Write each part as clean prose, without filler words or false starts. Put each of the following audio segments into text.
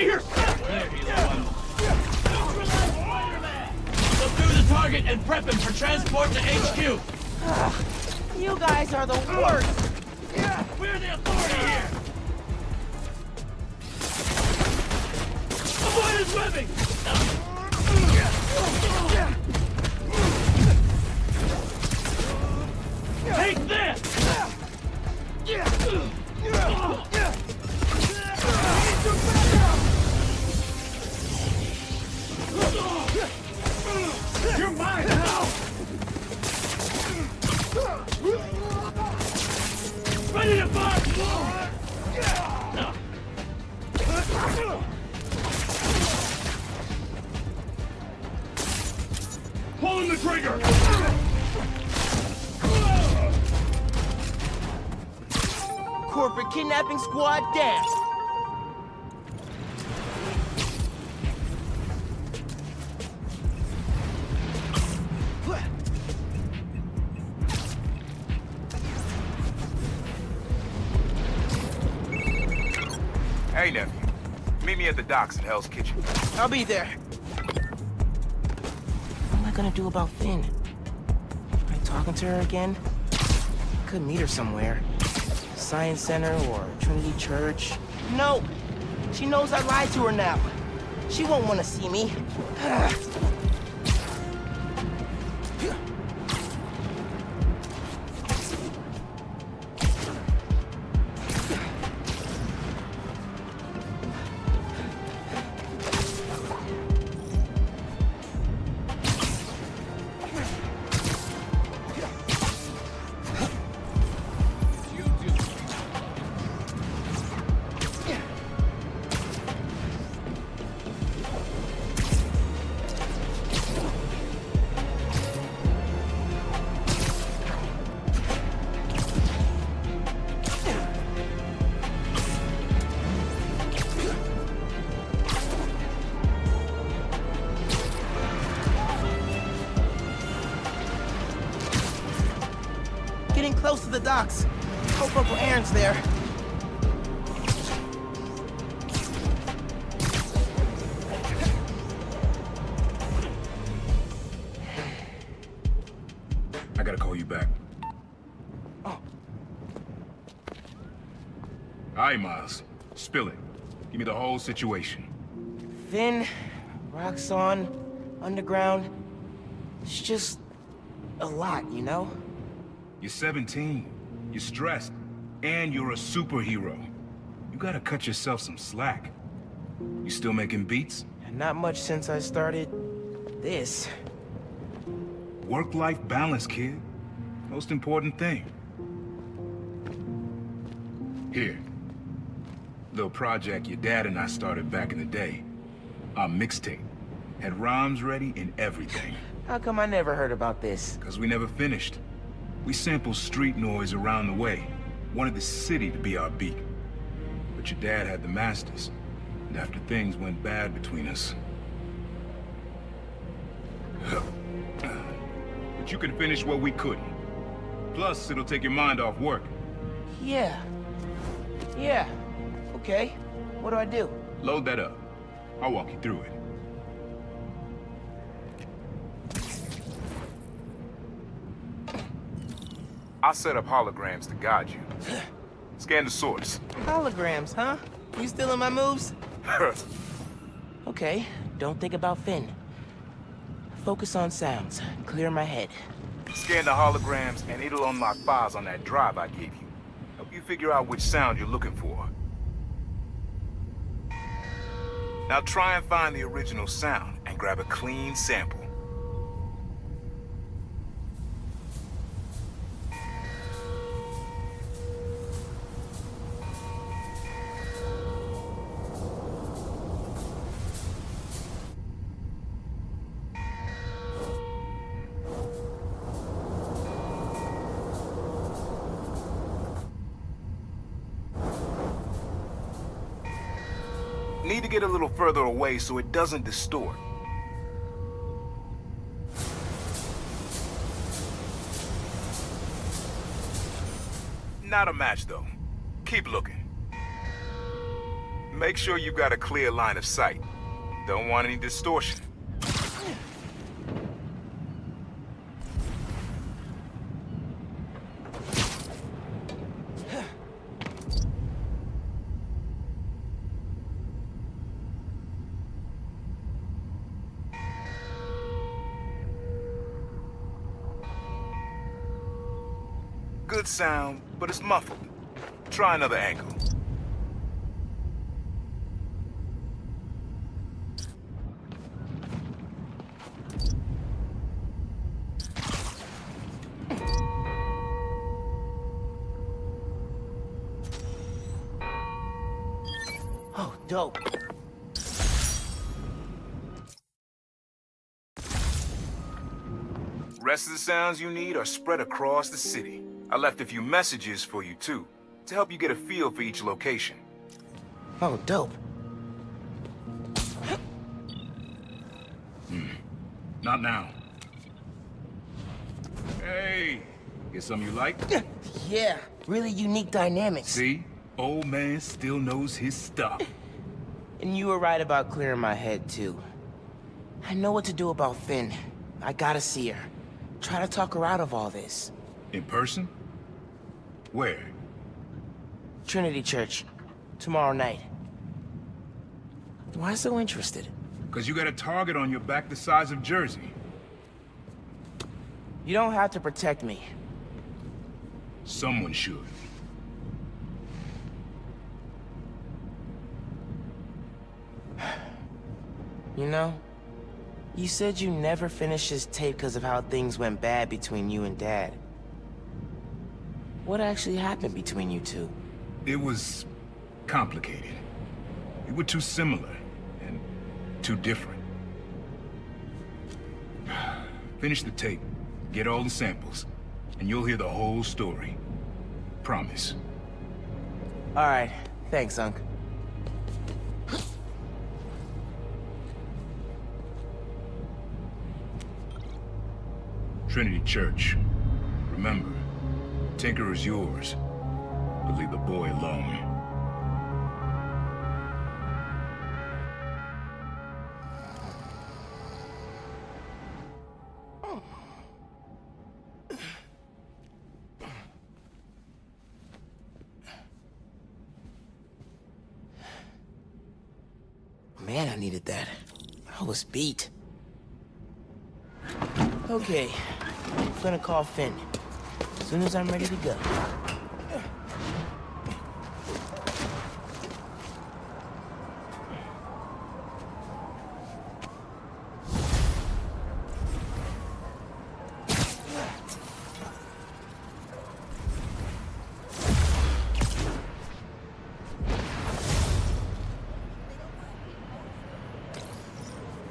here! There, Hilo 1. Subdue the target and prep him for transport to HQ! You guys are the worst! Yeah, we're the authority here! Avoid his webbing! Take this! You're mine now! Ready to fire! Pulling the trigger! Corporate kidnapping squad down! Hey, nephew. Meet me at the docks at Hell's Kitchen. I'll be there. What am I gonna do about Finn? Am I talking to her again? I could meet her somewhere. Science Center or Trinity Church. No! She knows I lied to her now. She won't want to see me. Getting close to the docks. Hope Uncle Aaron's there. I gotta call you back. Oh. All right, Miles. Spill it. Give me the whole situation. Finn, Roxxon, Underground. It's just a lot, you know? You're 17. You're stressed. And you're a superhero. You gotta cut yourself some slack. You still making beats? Not much since I started this. Work-life balance, kid. Most important thing. Here. Little project your dad and I started back in the day. Our mixtape. Had rhymes ready and everything. How come I never heard about this? Cause we never finished. We sampled street noise around the way. Wanted the city to be our beat. But your dad had the masters. And after things went bad between us... But you can finish what we couldn't. Plus, it'll take your mind off work. Yeah. Yeah. Okay. What do I do? Load that up. I'll walk you through it. I'll set up holograms to guide you. Scan the source. Holograms, huh? You stealing my moves? Okay. Don't think about Finn. Focus on sounds. Clear my head. Scan the holograms, and it'll unlock files on that drive I gave you. Help you figure out which sound you're looking for. Now try and find the original sound, and grab a clean sample. Need to get a little further away so it doesn't distort. Not a match, though. Keep looking. Make sure you've got a clear line of sight. Don't want any distortion. Good sound, but it's muffled. Try another angle. Oh, dope. Rest of the sounds you need are spread across the city. I left a few messages for you too, to help you get a feel for each location. Oh, dope. Not now. Hey, get some you like? Yeah, really unique dynamics. See? Old man still knows his stuff. And you were right about clearing my head, too. I know what to do about Finn. I gotta see her. Try to talk her out of all this. In person? Where? Trinity Church. Tomorrow night. Why so interested? Because you got a target on your back the size of Jersey. You don't have to protect me. Someone should. You know, you said you never finished this tape because of how things went bad between you and Dad. What actually happened between you two? It was complicated. We were too similar and too different. Finish the tape, get all the samples, and you'll hear the whole story. Promise. All right, thanks, Unc. Trinity Church. Remember, Tinker is yours, but leave the boy alone. Man, I needed that. I was beat. Okay, I'm gonna call Finn. As soon as I'm ready to go.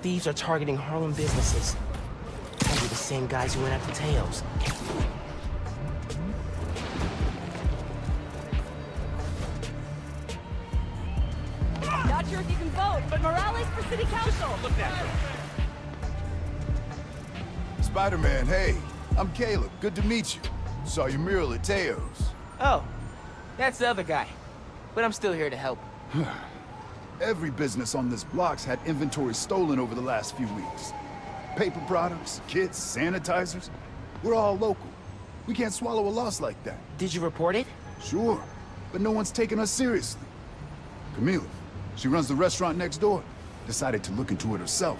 Thieves are targeting Harlem businesses. Probably the same guys who went after Teos. Not sure if you can vote, but Morales for city council. Look that. Spider-Man, hey. I'm Caleb. Good to meet you. Saw your mural at Teo's. Oh, that's the other guy. But I'm still here to help. Every business on this block's had inventory stolen over the last few weeks. Paper products, kits, sanitizers. We're all local. We can't swallow a loss like that. Did you report it? Sure, but no one's taking us seriously. Camila, she runs the restaurant next door. Decided to look into it herself.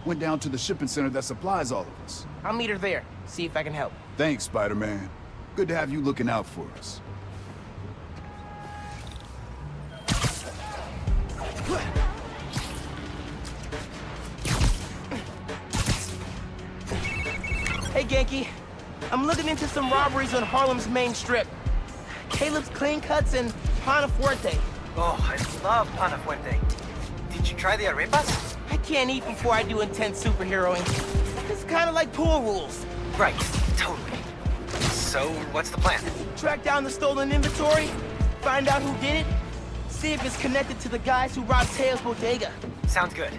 Went down to the shipping center that supplies all of us. I'll meet her there. See if I can help. Thanks, Spider-Man. Good to have you looking out for us. Hey, Genki. I'm looking into some robberies on Harlem's main strip. Caleb's Clean Cuts and Panafuerte. Oh, I love Panafuerte. Did you try the arepas? I can't eat before I do intense superheroing. It's kind of like pool rules. Right, totally. So, what's the plan? Track down the stolen inventory, find out who did it, see if it's connected to the guys who robbed Teo's bodega. Sounds good.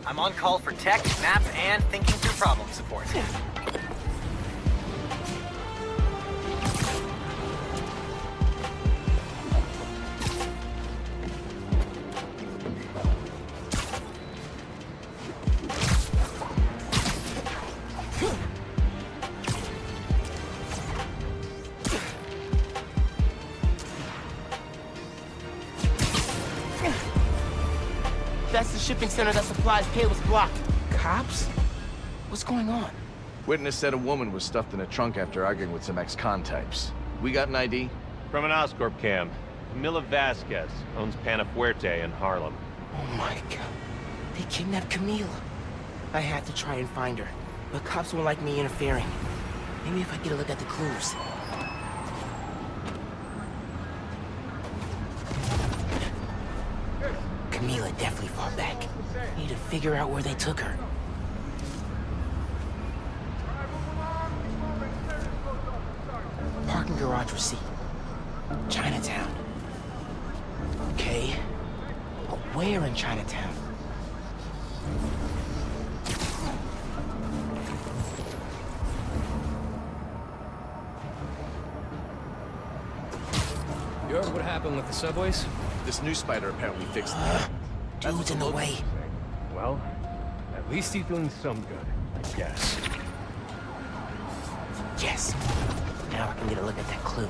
I'm on call for tech, map, and thinking through problem support. That's the shipping center that supplies Caleb's block. Cops? What's going on? Witness said a woman was stuffed in a trunk after arguing with some ex-con types. We got an ID? From an Oscorp cam. Camila Vasquez owns Panafuerte in Harlem. Oh my god. They kidnapped Camila. I had to try and find her, but cops won't like me interfering. Maybe if I get a look at the clues. Camila definitely fought back. Need to figure out where they took her. Parking garage receipt. Chinatown. Okay. But where in Chinatown? You heard what happened with the subways? This new spider apparently fixed it. Dude's in the way. Well, at least he's doing some good, I guess. Yes. Now I can get a look at that clue.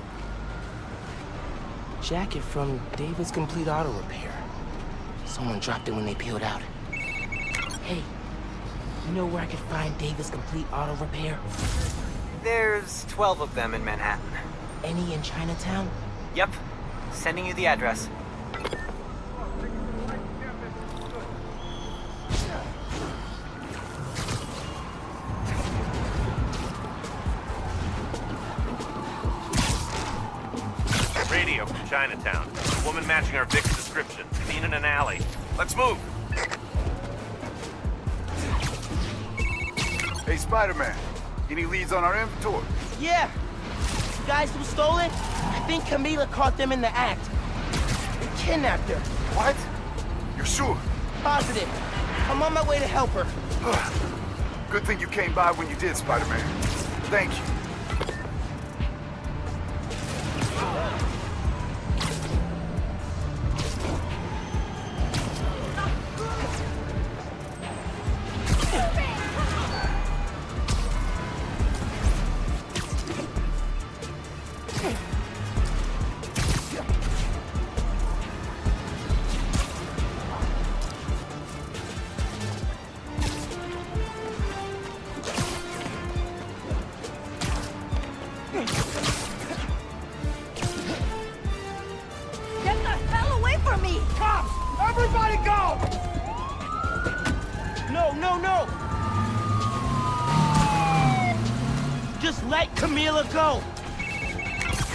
Jacket from David's Complete Auto Repair. Someone dropped it when they peeled out. Hey, you know where I could find David's Complete Auto Repair? There's 12 of them in Manhattan. Any in Chinatown? Yep. Sending you the address. Radio from Chinatown. A woman matching our Vic's description. Seen in an alley. Let's move! Hey, Spider-Man. Any leads on our inventory? Yeah. The guys who stole it, I think Camila caught them in the act. They kidnapped her. What? You're sure? Positive. I'm on my way to help her. Good thing you came by when you did, Spider-Man. Thank you. Get the hell away from me! Cops! Everybody go! No, no, no! Just let Camila go!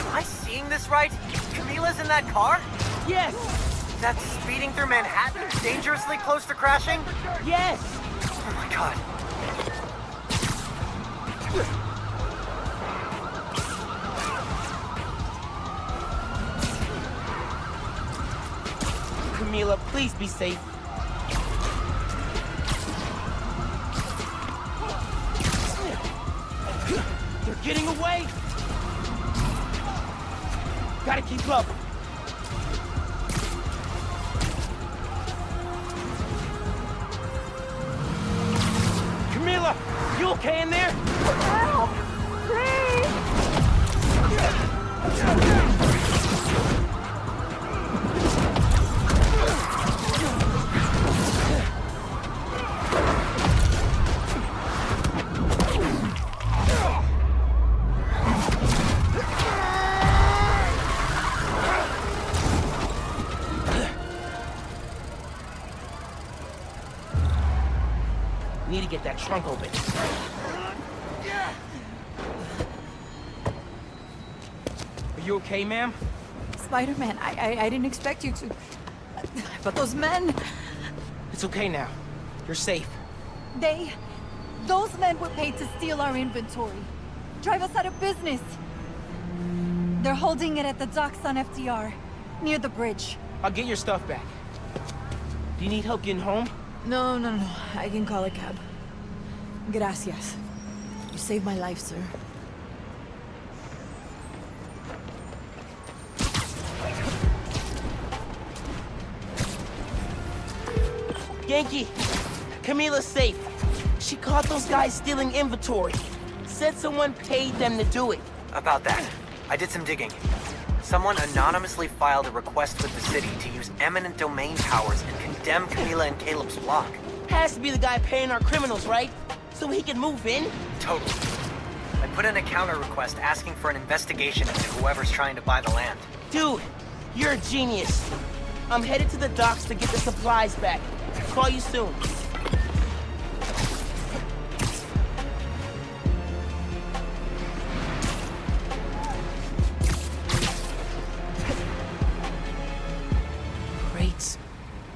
Am I seeing this right? Camila's in that car? Yes! That's speeding through Manhattan, dangerously close to crashing? Yes! Oh my god. Camila, please be safe. They're getting away! Gotta keep up. Camila, you okay in there? Help! Please! Need to get that trunk open. Are you okay, ma'am? Spider-Man, I didn't expect you to... But those men... It's okay now. You're safe. Those men were paid to steal our inventory. Drive us out of business. They're holding it at the docks on FDR, near the bridge. I'll get your stuff back. Do you need help getting home? No. I can call a cab. Gracias. You saved my life, sir. Yankee, Camila's safe. She caught those guys stealing inventory. Said someone paid them to do it. About that. I did some digging. Someone anonymously filed a request with the city to use eminent domain powers and condemn Camila and Caleb's block. Has to be the guy paying our criminals, right? So he can move in? Totally. I put in a counter request asking for an investigation into whoever's trying to buy the land. Dude, you're a genius. I'm headed to the docks to get the supplies back. Call you soon.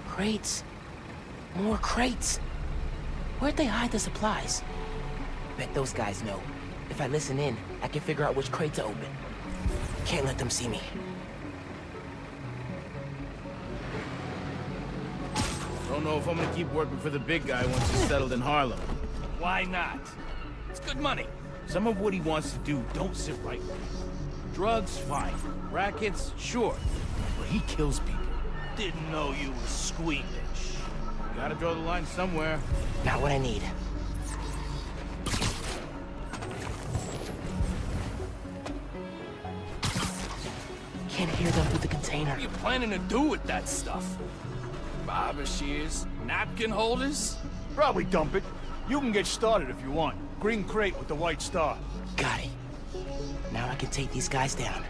Crates. More crates. Where'd they hide the supplies? Bet those guys know. If I listen in, I can figure out which crate to open. Can't let them see me. Don't know if I'm gonna keep working for the big guy once he's settled in Harlem. Why not? It's good money. Some of what he wants to do don't sit right with me. Drugs, fine. Rackets, sure. But he kills people. Didn't know you were squeamish. Gotta draw the line somewhere. Not what I need. Can't hear them through the container. What are you planning to do with that stuff? Barber shears? Napkin holders? Probably dump it. You can get started if you want. Green crate with the white star. Got it. Now I can take these guys down.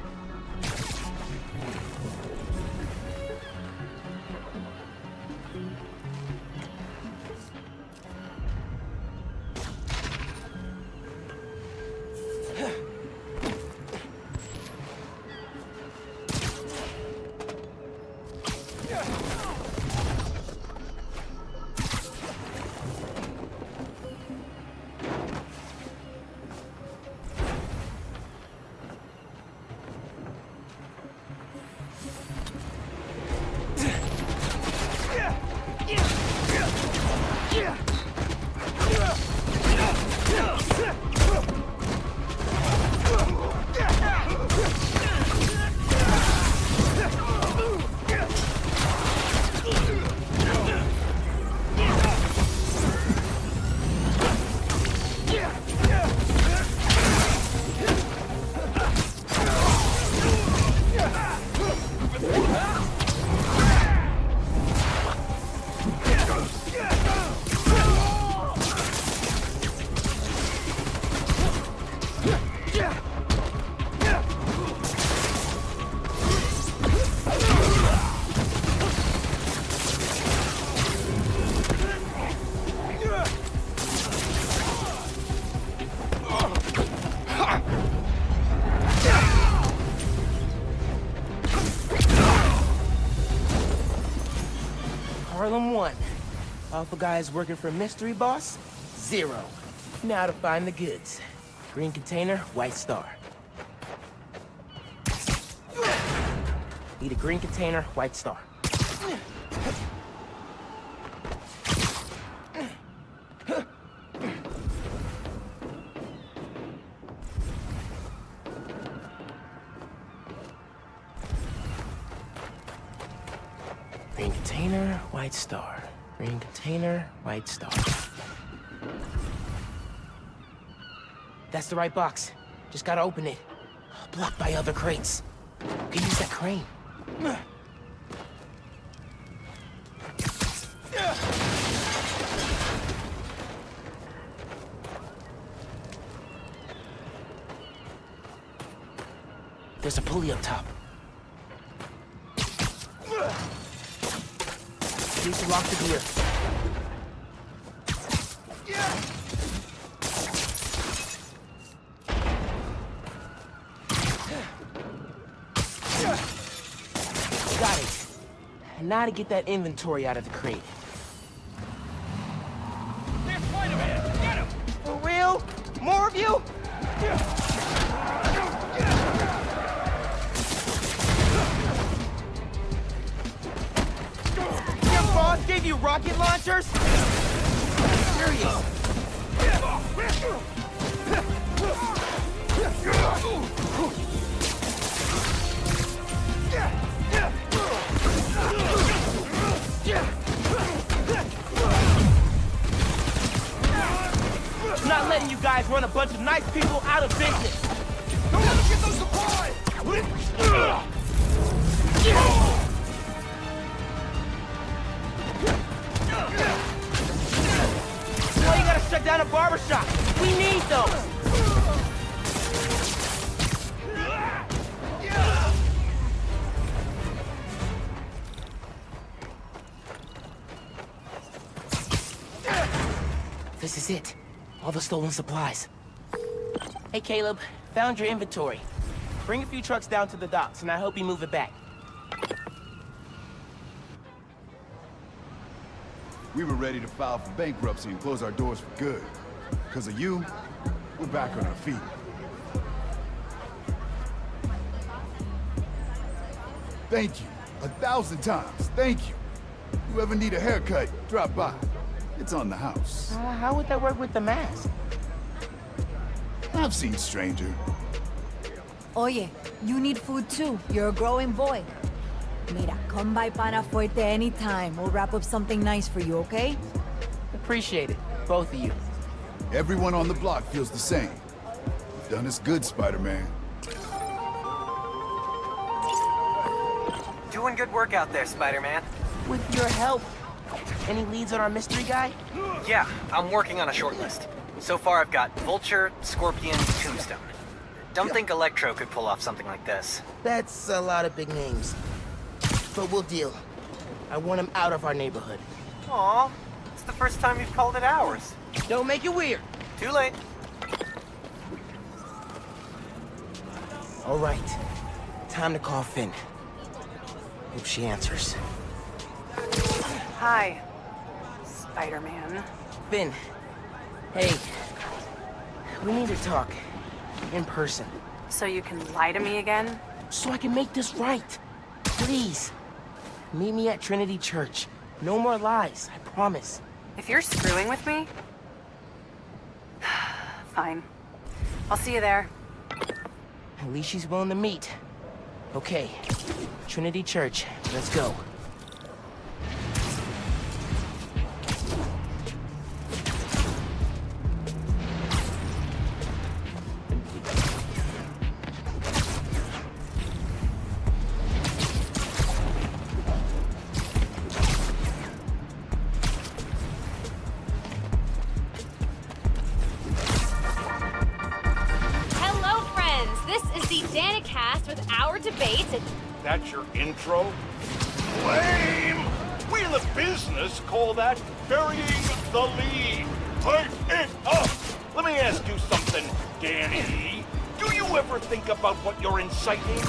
Harlem 1. Alpha guys working for Mystery Boss? 0. Now to find the goods. Green container, white star. Need a green container, white star. Green container, white star. Green container, white star. That's the right box. Just gotta open it. Blocked by other crates. Could use that crane. There's a pulley up top. Need to lock the gear. Got it. Now to get that inventory out of the crate. There's Spider-Man! Get him! For real? More of you? Your boss gave you rocket launchers? Serious? Not letting you guys run a bunch of nice people out of business. Don't let them get those supplies! Why you gotta shut down a barbershop? We need those! This is it. All the stolen supplies. Hey, Caleb. Found your inventory. Bring a few trucks down to the docks, and I hope you move it back. We were ready to file for bankruptcy and close our doors for good. Because of you, we're back on our feet. Thank you. 1,000 times. Thank you. You ever need a haircut, drop by. It's on the house. How would that work with the mask? I've seen stranger. Oye, you need food too. You're a growing boy. Mira, come by Pana Fuerte anytime. We'll wrap up something nice for you, okay? Appreciate it, both of you. Everyone on the block feels the same. You've done us good, Spider-Man. Doing good work out there, Spider-Man. With your help. Any leads on our mystery guy? Yeah, I'm working on a short list. So far I've got Vulture, Scorpion, Tombstone. Don't think Electro could pull off something like this. That's a lot of big names. But we'll deal. I want him out of our neighborhood. Aw, it's the first time you've called it ours. Don't make it weird. Too late. All right. Time to call Finn. Hope she answers. Hi, Spider-Man. Finn. Hey. We need to talk. In person. So you can lie to me again? So I can make this right. Please. Meet me at Trinity Church. No more lies, I promise. If you're screwing with me... Fine. I'll see you there. At least she's willing to meet. Okay. Trinity Church. Let's go. That's your intro? Lame! We in the business call that burying the lead. Pipe it up! Let me ask you something, Danny. Do you ever think about what you're inciting?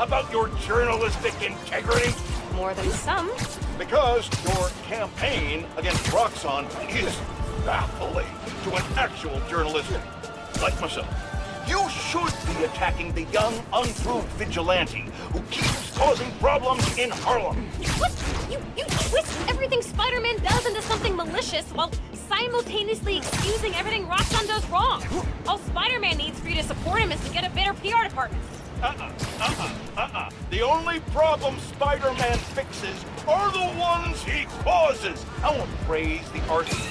About your journalistic integrity? More than some. Because your campaign against Roxxon is baffling to an actual journalist like myself. You should be attacking the young, unproved vigilante who keeps causing problems in Harlem. What? You twist everything Spider-Man does into something malicious while simultaneously excusing everything Roxxon does wrong. All Spider-Man needs for you to support him is to get a better PR department. The only problem Spider-Man fixes are the ones he causes. I won't praise the artist.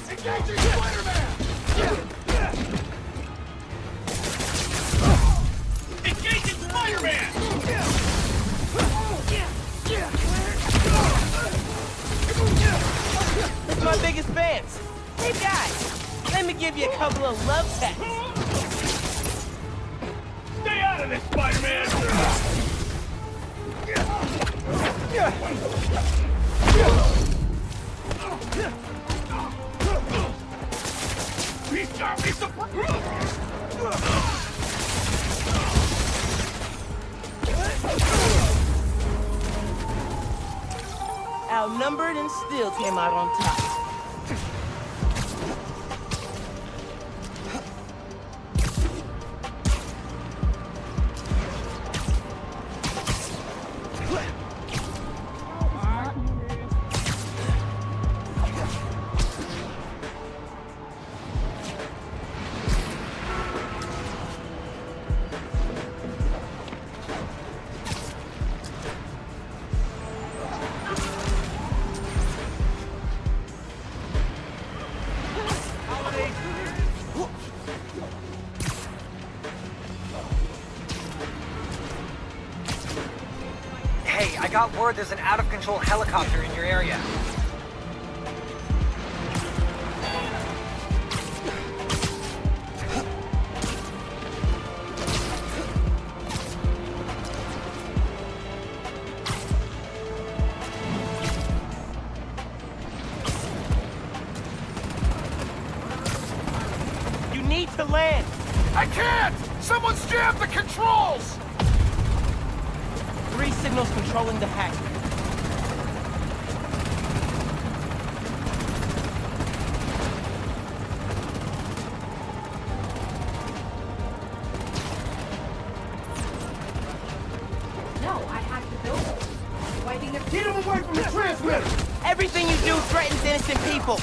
Engaging Spider-Man! Engaging Spider-Man! It's my biggest fans. Hey guys, let me give you a couple of love texts. Stay out of this, Spider-Man! He's got me Outnumbered and still came out on top. got word there's an out-of-control helicopter in your area. You need to land! I can't! Someone's jammed the controls! 3 signals controlling the hack. No, I hacked the building. Wiping the... Get him away from the transmitter! Everything you do threatens innocent people!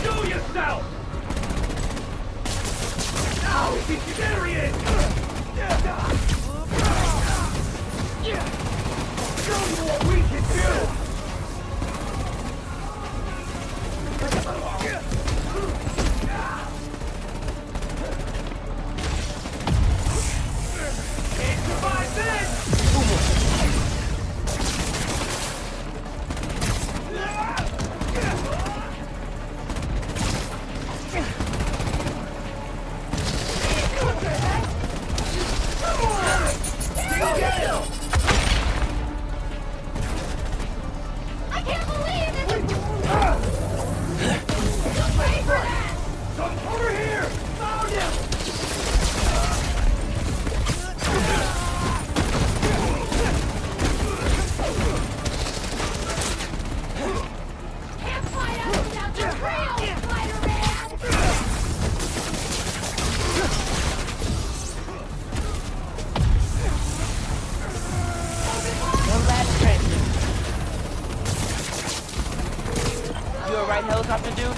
Do yourself! Now he's incinerated! Show you what we can do! Can't survive this! I can't believe it! Come over here! Found him! Can't fight us without the real Spider-Man! One last transfer. You alright, helicopter dude?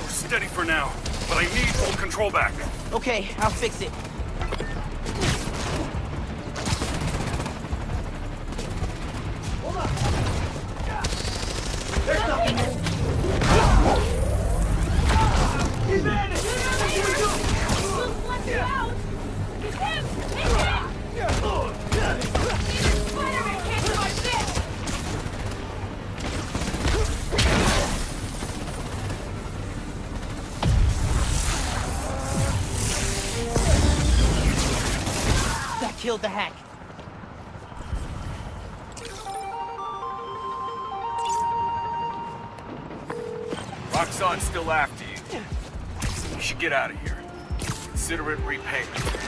Steady for now, but I need full control back. Okay, I'll fix it. There's nothing. He managed! Let me out! It's him! It's him! Spider-Man can't survive this! That killed the hack. Roxxon's still after you. You should get out of here. Consider it repayment.